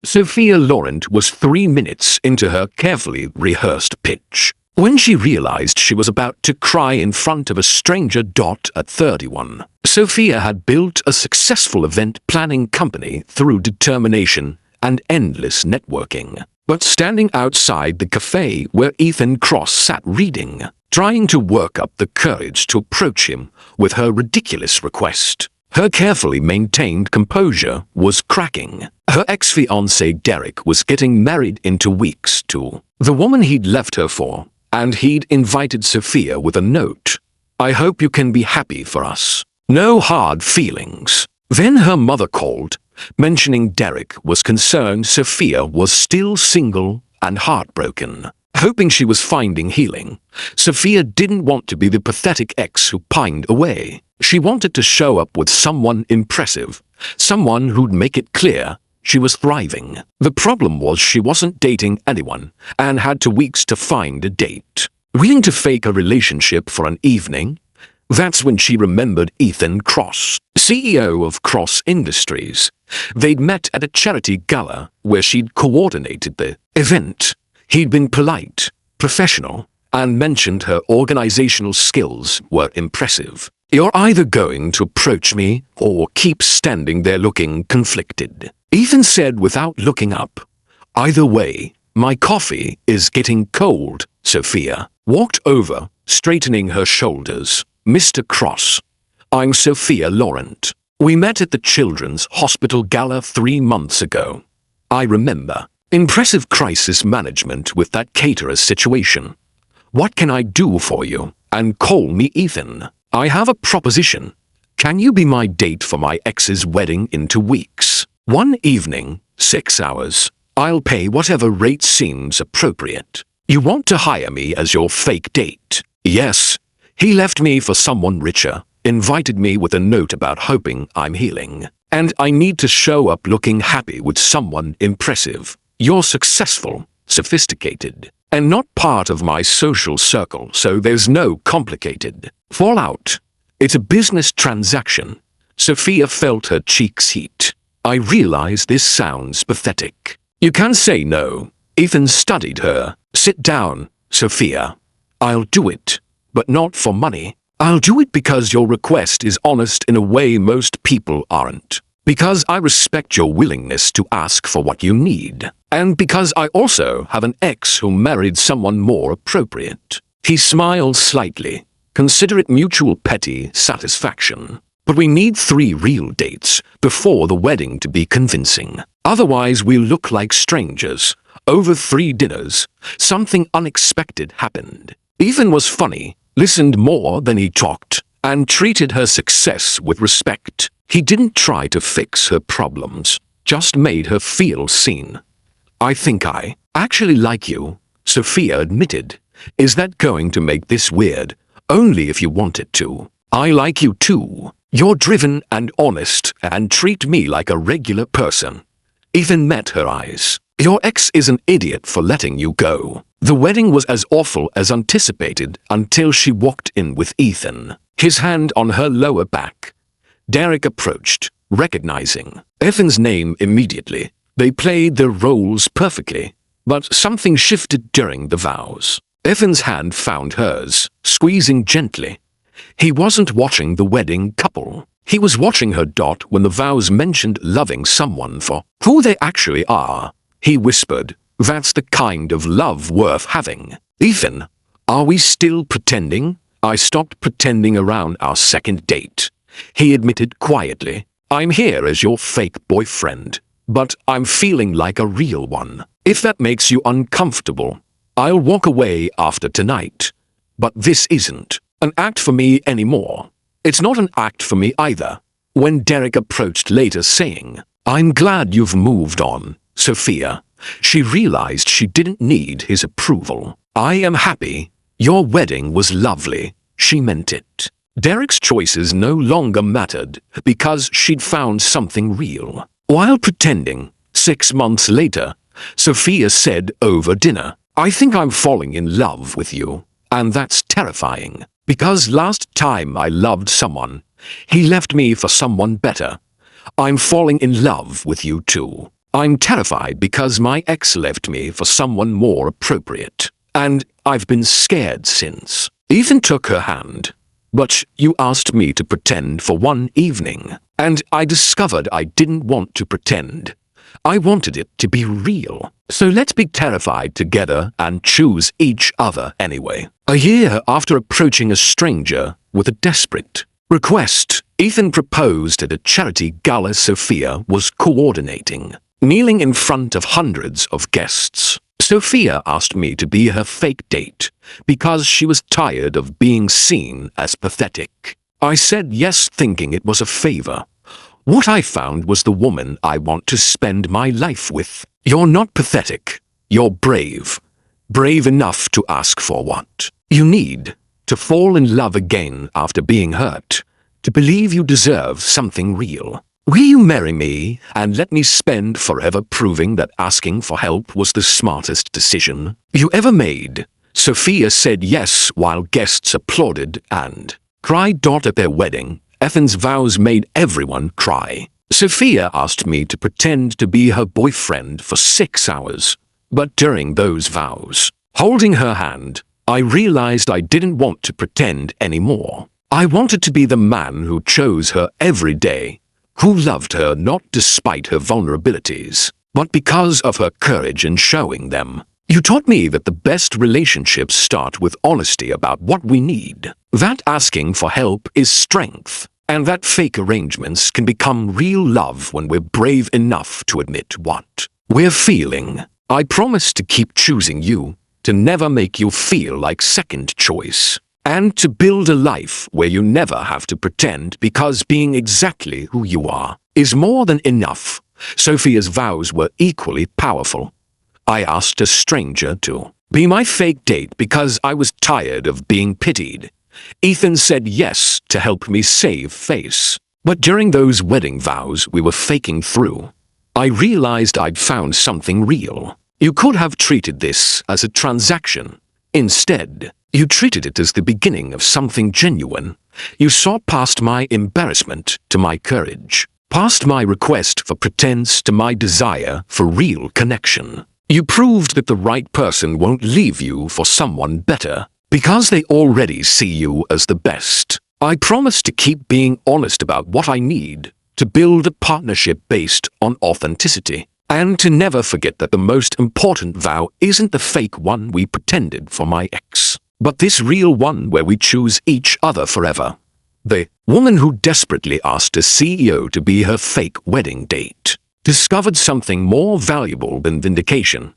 Sophia Laurent was 3 minutes into her carefully rehearsed pitch when she realized she was about to cry in front of a stranger. At 31, Sophia had built a successful event planning company through determination and endless networking. But standing outside the cafe where Ethan Cross sat reading, trying to work up the courage to approach him with her ridiculous request, her carefully maintained composure was cracking. Her ex-fiancé Derek was getting married in 2 weeks to the woman he'd left her for, and he'd invited Sophia with a note. "I hope you can be happy for us. No hard feelings." Then her mother called, mentioning Derek was concerned Sophia was still single and heartbroken. Hoping she was finding healing, Sophia didn't want to be the pathetic ex who pined away. She wanted to show up with someone impressive, someone who'd make it clear she was thriving. The problem was she wasn't dating anyone and had 2 weeks to find a date. Willing to fake a relationship for an evening? That's when she remembered Ethan Cross, CEO of Cross Industries. They'd met at a charity gala where she'd coordinated the event. He'd been polite, professional, and mentioned her organizational skills were impressive. "You're either going to approach me or keep standing there looking conflicted," Ethan said without looking up. "Either way, my coffee is getting cold." Sophia walked over, straightening her shoulders. "Mr. Cross, I'm Sophia Laurent. We met at the Children's Hospital Gala 3 months ago. I remember. Impressive crisis management with that caterer situation. What can I do for you?" "And call me Ethan. I have a proposition. Can you be my date for my ex's wedding in 2 weeks? 1 evening, 6 hours. I'll pay whatever rate seems appropriate." "You want to hire me as your fake date?" "Yes. He left me for someone richer, invited me with a note about hoping I'm healing, and I need to show up looking happy with someone impressive. You're successful, sophisticated, and not part of my social circle, so there's no complicated fallout. It's a business transaction." Sophia felt her cheeks heat. "I realize this sounds pathetic. You can say no." Ethan studied her. "Sit down, Sophia. I'll do it, but not for money. I'll do it because your request is honest in a way most people aren't. Because I respect your willingness to ask for what you need. And because I also have an ex who married someone more appropriate." He smiled slightly. "Consider it mutual petty satisfaction. But we need 3 real dates before the wedding to be convincing. Otherwise we'll look like strangers. Over 3 dinners, something unexpected happened. Ethan was funny, listened more than he talked, and treated her success with respect. He didn't try to fix her problems, just made her feel seen. "I think I actually like you," Sophia admitted. "Is that going to make this weird?" "Only if you want it to. I like you too. You're driven and honest and treat me like a regular person." Ethan met her eyes. "Your ex is an idiot for letting you go." The wedding was as awful as anticipated until she walked in with Ethan, his hand on her lower back. Derek approached, recognizing Ethan's name immediately. They played their roles perfectly, but something shifted during the vows. Ethan's hand found hers, squeezing gently. He wasn't watching the wedding couple. He was watching her. When the vows mentioned loving someone for who they actually are, he whispered, "That's the kind of love worth having." "Ethan, are we still pretending?" "I stopped pretending around our 2nd date," he admitted quietly. "I'm here as your fake boyfriend, but I'm feeling like a real one. If that makes you uncomfortable, I'll walk away after tonight. But this isn't an act for me anymore. It's not an act for me either." When Derek approached later saying, "I'm glad you've moved on, Sophia," she realized she didn't need his approval. "I am happy. Your wedding was lovely." She meant it. Derek's choices no longer mattered because she'd found something real. While pretending, 6 months later, Sophia said over dinner, "I think I'm falling in love with you. And that's terrifying. Because last time I loved someone, he left me for someone better. I'm falling in love with you too. I'm terrified because my ex left me for someone more appropriate. And I've been scared since. Ethan took her hand. But you asked me to pretend for one evening. And I discovered I didn't want to pretend. I wanted it to be real. So let's be terrified together and choose each other anyway. A year after approaching a stranger with a desperate request, Ethan proposed at a charity gala Sophia was coordinating. Kneeling in front of hundreds of guests, Sophia asked me to be her fake date because she was tired of being seen as pathetic. I said yes, thinking it was a favor. What I found was the woman I want to spend my life with. You're not pathetic. You're brave. Brave enough to ask for what you need, to fall in love again after being hurt, to believe you deserve something real. Will you marry me and let me spend forever proving that asking for help was the smartest decision you ever made? Sophia said yes while guests applauded and cried. At their wedding, Ethan's vows made everyone cry. Sophia asked me to pretend to be her boyfriend for 6 hours. But during those vows, holding her hand, I realized I didn't want to pretend anymore. I wanted to be the man who chose her every day, who loved her not despite her vulnerabilities, but because of her courage in showing them. You taught me that the best relationships start with honesty about what we need, that asking for help is strength, and that fake arrangements can become real love when we're brave enough to admit what we're feeling. I promise to keep choosing you, to never make you feel like second choice, and to build a life where you never have to pretend because being exactly who you are is more than enough. Sophia's vows were equally powerful. I asked a stranger to be my fake date because I was tired of being pitied. Ethan said yes to help me save face. But during those wedding vows we were faking through, I realized I'd found something real. You could have treated this as a transaction. Instead, you treated it as the beginning of something genuine. You saw past my embarrassment to my courage, past my request for pretense to my desire for real connection. You proved that the right person won't leave you for someone better, because they already see you as the best. I promise to keep being honest about what I need, to build a partnership based on authenticity, and to never forget that the most important vow isn't the fake one we pretended for my ex, but this real one where we choose each other forever. The woman who desperately asked a CEO to be her fake wedding date discovered something more valuable than vindication,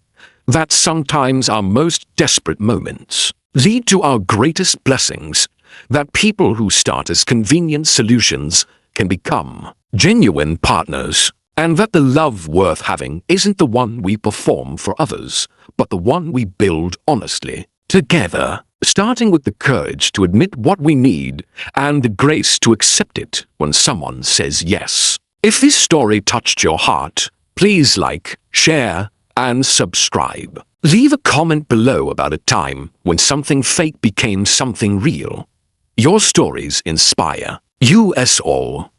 that sometimes our most desperate moments lead to our greatest blessings, that people who start as convenient solutions can become genuine partners, and that the love worth having isn't the one we perform for others, but the one we build honestly, together, starting with the courage to admit what we need and the grace to accept it when someone says yes. If this story touched your heart, please like, share, and subscribe. Leave a comment below about a time when something fake became something real. Your stories inspire us all.